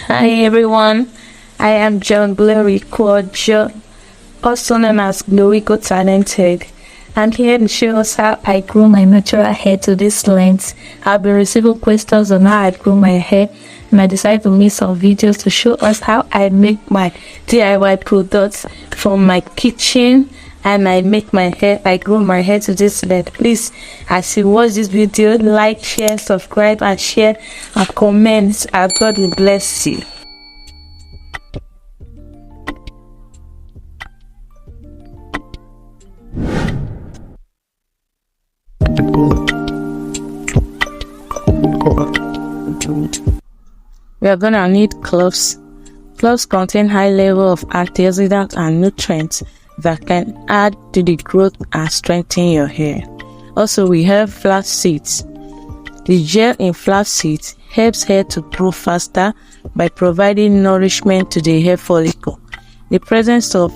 Hi everyone, I am John Glory Quadjo, also known as Glorico Talented. I'm here to show us how I grew my natural hair to this length. I've been receiving questions on how I grew my hair, and I decided to make some videos to show us how I make my DIY products from my kitchen. And I grow my hair to this length. Please, as you watch this video, like, share, subscribe, and share and comment. And God will bless you. We are gonna need cloves. Cloves contain high level of antioxidants and nutrients that can add to the growth and strengthen your hair. Also, we have flax seeds. The gel in flax seeds helps hair to grow faster by providing nourishment to the hair follicle. The presence of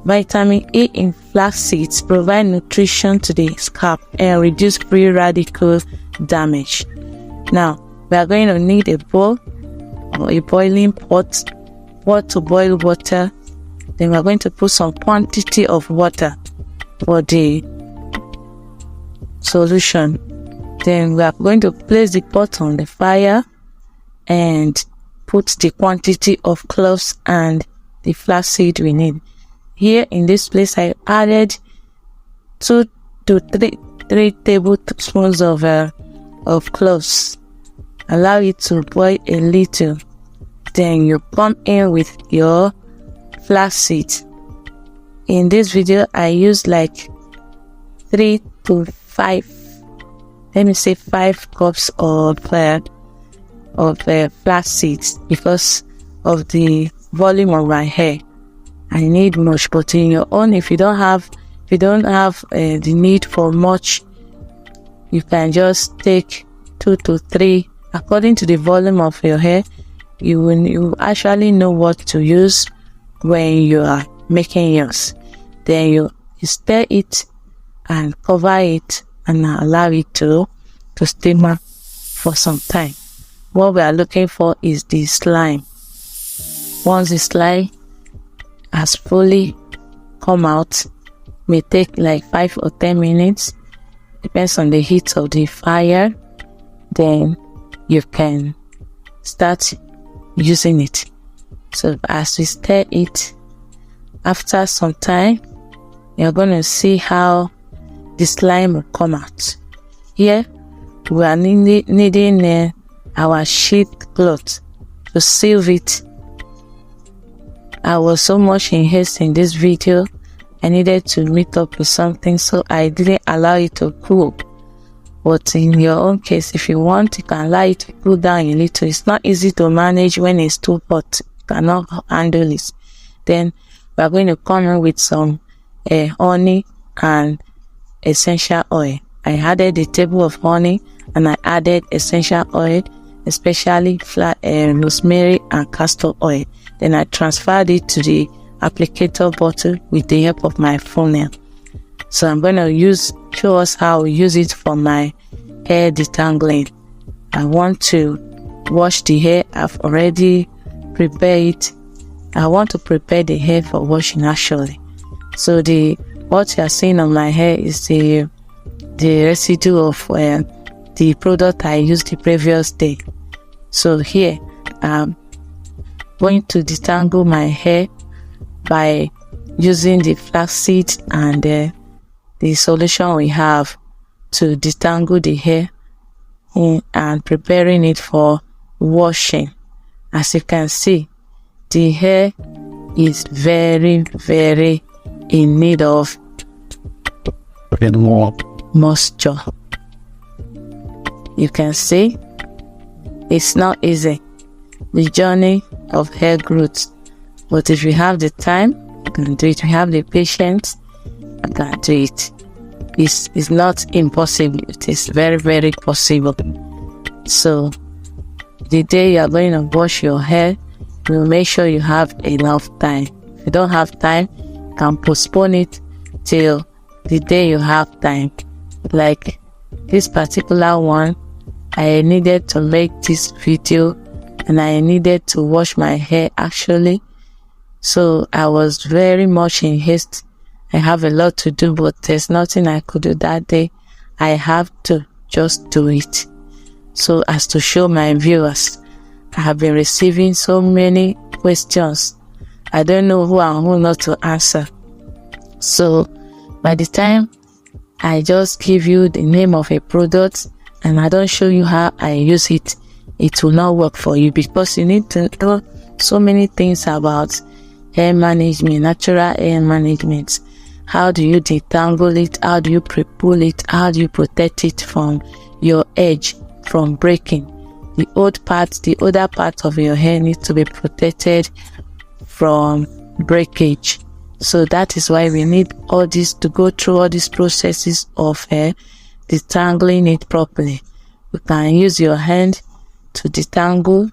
vitamin A in flax seeds provides nutrition to the scalp and reduce free radical damage. Now, we are going to need a bowl or a boiling pot to boil water. Then we are going to put some quantity of water for the solution. Then we are going to place the pot on the fire and put the quantity of cloves and the flax seed we need. Here in this place, I added 2 to 3 tablespoons of cloves. Allow it to boil a little. Then you come in with your flax seeds. In this video, I use like 3 to 5. Let me say 5 cups of flax seeds because of the volume of my hair. I need much, but in your own, if you don't have the need for much, you can just take 2 to 3 according to the volume of your hair. You actually know what to use when you are making yours. Then you stir it and cover it and allow it to simmer for some time. What we are looking for is the slime. Once the slime has fully come out, may take like 5 or 10 minutes, depends on the heat of the fire. Then you can start using it. So as we stir it, after some time, you're going to see how the slime will come out. Here, we are needing our sheet cloth to seal it. I was so much in haste in this video, I needed to meet up with something, so I didn't allow it to cool. But in your own case, if you want, you can allow it to cool down a little. It's not easy to manage when it's too hot. You cannot handle it. Then we are going to come in with some honey and essential oil. I added a table of honey and I added essential oil, especially rosemary and castor oil. Then I transferred it to the applicator bottle with the help of my funnel. So I'm going to show us how we use it for my hair detangling. I want to wash the hair. I've already prepared it. I want to prepare the hair for washing actually. So what you are seeing on my hair is the residue of the product I used the previous day. So here I'm going to detangle my hair by using the flaxseed and the solution we have to detangle the hair and preparing it for washing. As you can see, the hair is very, very in need of moisture. You can see it's not easy, the journey of hair growth, but if you have the time, you can do it. If you have the patience, you can do it. It's not impossible. It is very, very possible. So the day you are going to wash your hair, you will make sure you have enough time. If you don't have time, you can postpone it till the day you have time. Like this particular one, I needed to make this video and I needed to wash my hair actually. So I was very much in haste. I have a lot to do, but there's nothing I could do that day. I have to just do it. So as to show my viewers, I have been receiving so many questions. I don't know who and who not to answer. So by the time I just give you the name of a product and I don't show you how I use it, it will not work for you, because you need to know so many things about hair management, natural hair management. How do you detangle it? How do you pre-pull it? How do you protect it from your edge from breaking? The other part of your hair needs to be protected from breakage. So that is why we need all this, to go through all these processes of hair, detangling it properly. You can use your hand to detangle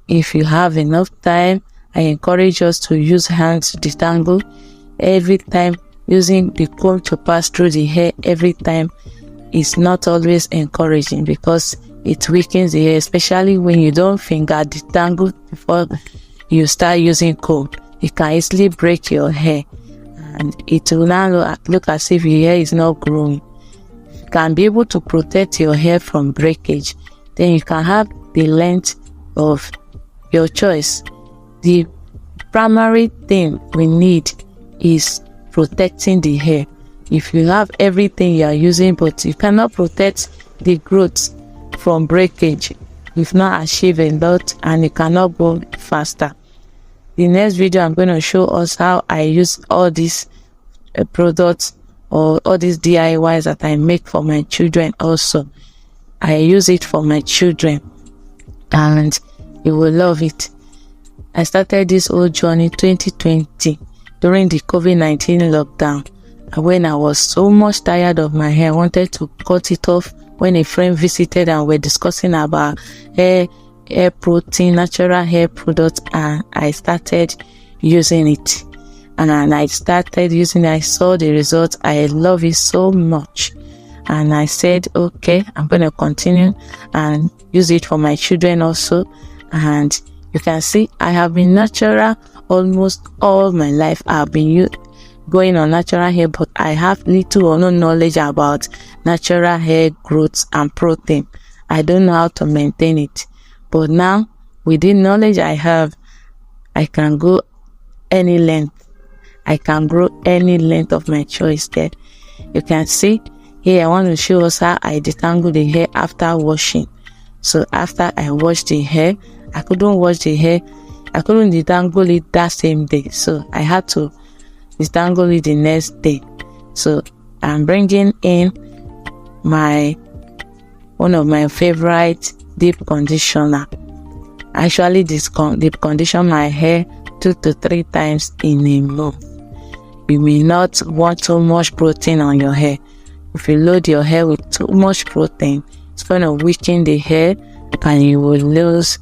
if you have enough time. I encourage us to use hands to detangle every time. Using the comb to pass through the hair every time is not always encouraging, because it weakens the hair, especially when you don't finger detangle before you start using comb. It can easily break your hair and it will now look as if your hair is not growing. You can be able to protect your hair from breakage, then you can have the length of your choice. The primary thing we need is protecting the hair. If you have everything you are using but you cannot protect the growth from breakage, you've not achieved a lot and you cannot go faster. The next video I'm going to show us how I use all these products or all these DIYs that I make for my children also. I use it for my children and you will love it. I started this whole journey 2020 during the COVID-19 lockdown, when I was so much tired of my hair. I wanted to cut it off when a friend visited and we're discussing about hair protein, natural hair products, and I started using it. And I started using it. I saw the results. I love it so much. And I said, okay, I'm going to continue and use it for my children also. And you can see I have been natural almost all my life. I've been going on natural hair, but I have little or no knowledge about natural hair growth and protein. I don't know how to maintain it. But now, with the knowledge I have, I can go any length. I can grow any length of my choice there. You can see here, I want to show us how I detangle the hair after washing. So after I washed the hair, I couldn't wash the hair. I couldn't detangle it that same day. So I had to detangle it the next day. So I'm bringing in one of my favorite deep conditioner. I actually deep condition my hair 2 to 3 times in a month. You may not want too much protein on your hair. If you load your hair with too much protein, it's going to weaken the hair and you will lose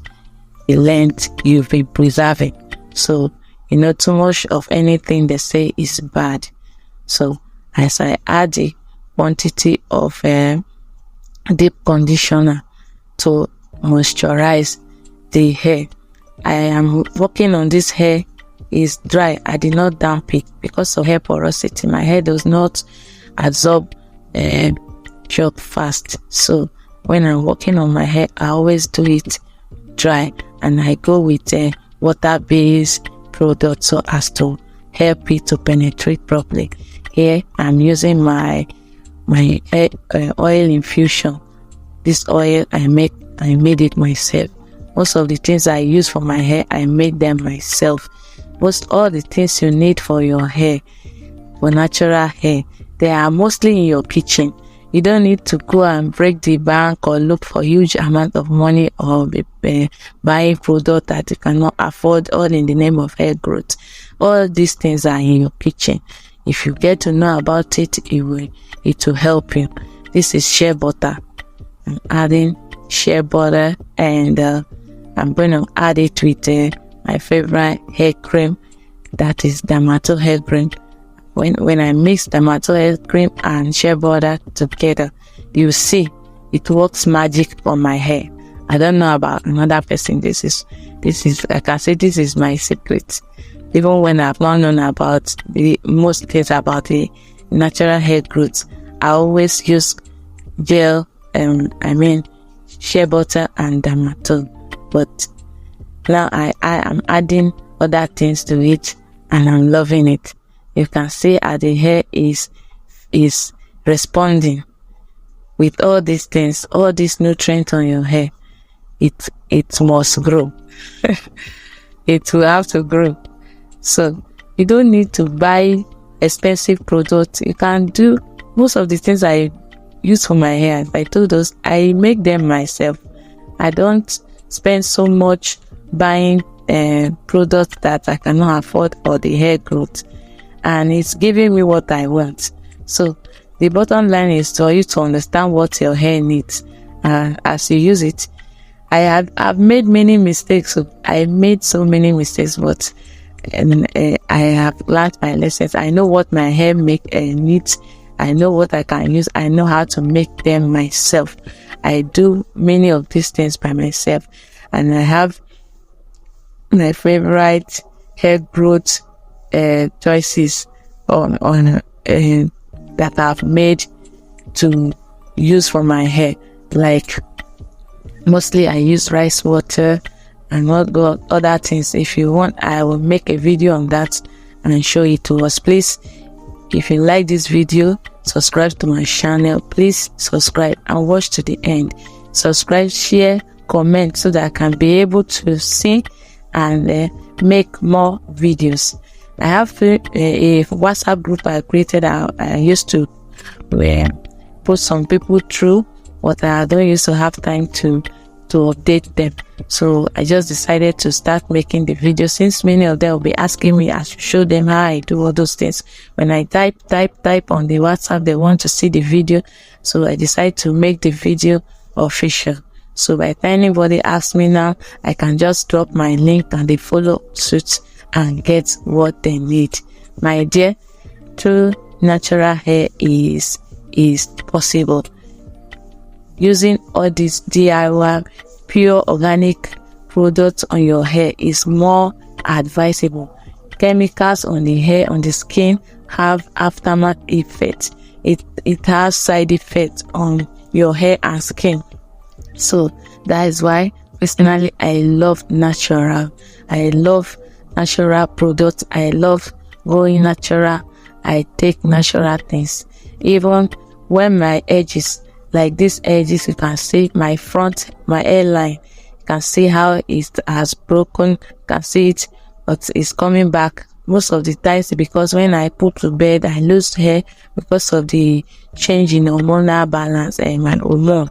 the length you've been preserving. So, too much of anything they say is bad. So, as I add the quantity of deep conditioner to moisturize the hair, I am working on this hair is dry. I did not damp it because of hair porosity. My hair does not absorb shock fast. So when I'm working on my hair, I always do it dry, and I go with a water-based product so as to help it to penetrate properly. Here I'm using my hair oil infusion. This oil I made it myself. Most of the things I use for my hair, I made them myself. All the things you need for your hair, for natural hair, they are mostly in your kitchen. You don't need to go and break the bank or look for huge amount of money or buying product that you cannot afford, all in the name of hair growth. All these things are in your kitchen. If you get to know about it, it will help you. This is shea butter. I'm adding shea butter, and I'm going to add it with my favorite hair cream, that is D'Amato hair cream. When I mix D'Amato hair cream and shea butter together, you see it works magic on my hair. I don't know about another person. This is I can say this is my secret. Even when I've not known about the most things about the natural hair growth, I always use gel, shea butter and Dermatol. But now I am adding other things to it, and I'm loving it. You can see how the hair is responding with all these things, all these nutrients on your hair. It must grow. It will have to grow. So you don't need to buy expensive products. You can do most of the things I use for my hair. I told us I make them myself. I don't spend so much buying products that I cannot afford for the hair growth, and it's giving me what I want. So the bottom line is for you to understand what your hair needs as you use it. I've made many mistakes. I made so many mistakes, but I have learned my lessons. I know what my hair needs. I know what I can use. I know how to make them myself. I do many of these things by myself, and I have my favorite hair growth choices on that I've made to use for my hair. Like mostly I use rice water and other things. If you want, I will make a video on that and show it to us. Please, if you like this video, subscribe to my channel. Please subscribe and watch to the end. Subscribe, share, comment so that I can be able to see and make more videos. I have a WhatsApp group I created. I used to put some people through, but I don't used to have time to update them. So I just decided to start making the video, since many of them will be asking me to show them how I do all those things. When I type on the WhatsApp, they want to see the video. So I decided to make the video official. So by the time anybody asks me now, I can just drop my link and they follow suit and get what they need. My dear, true natural hair is possible. Using all these DIY pure organic products on your hair is more advisable. Chemicals on the hair, on the skin, have aftermath effects. It has side effects on your hair and skin. So that is why personally I love natural. I love natural products. I love going natural. I take natural things. Even when my edges, like these edges, you can see my hairline. You can see how it has broken. You can see it, but it's coming back most of the times because when I put to bed, I lose hair because of the change in hormonal balance and my hormone.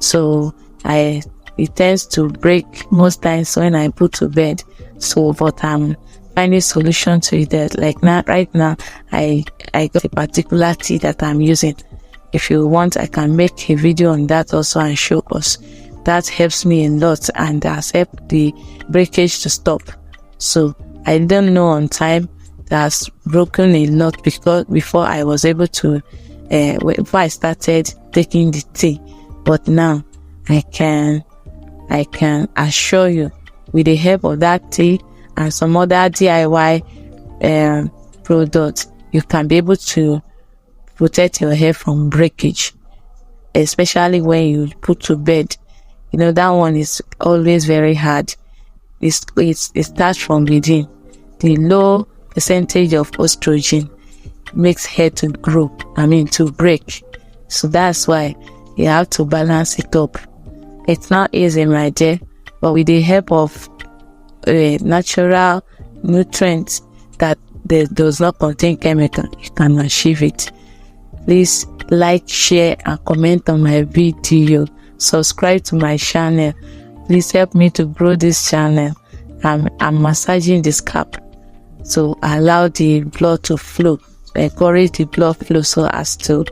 So it tends to break most times when I put to bed. So, but I'm finding solution to it. Like now, right now, I got a particular tea that I'm using. If you want, I can make a video on that also and show us. That helps me a lot and has helped the breakage to stop. So I don't know on time, that's broken a lot because before I was able to, before I started taking the tea. But now I can assure you, with the help of that tea and some other DIY products, you can be able to protect your hair from breakage, especially when you put to bed. You know, that one is always very hard. It starts from within. The low percentage of estrogen makes hair to to break. So that's why you have to balance it up. It's not easy, my dear, but with the help of natural nutrients that does not contain chemical, you can achieve it. Please like, share, and comment on my video. Subscribe to my channel. Please help me to grow this channel. I'm massaging the scalp to allow the blood to flow, encourage the blood flow so as to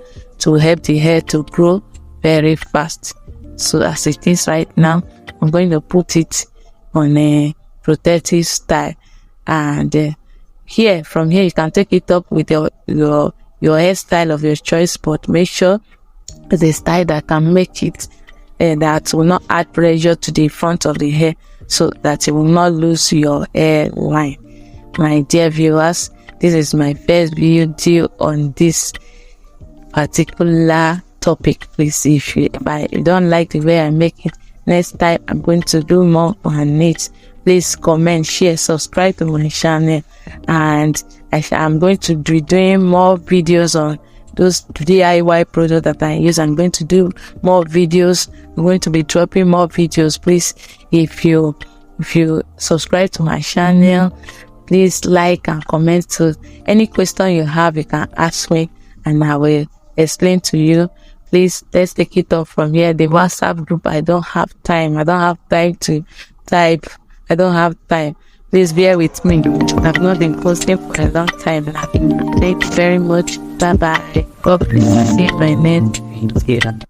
help the hair to grow very fast. So as it is right now, I'm going to put it on a protective style, and from here you can take it up with your hairstyle of your choice, but make sure the style that can make it that will not add pressure to the front of the hair, so that you will not lose your hairline. My dear viewers, this is my first video on this particular topic. Please, if you don't like the way I make it, next time I'm going to do more on it. Please comment, share, subscribe to my channel, and I'm going to be doing more videos on those DIY products that I use. I'm going to do more videos. I'm going to be dropping more videos. Please, if you subscribe to my channel, please like and comment. To any question you have, you can ask me and I will explain to you. Please, let's take it off from here. The WhatsApp group, I don't have time to type. I don't have time. Please bear with me. I've not been posting for a long time now. Thank you very much. Bye bye. God bless you. See you in my next video.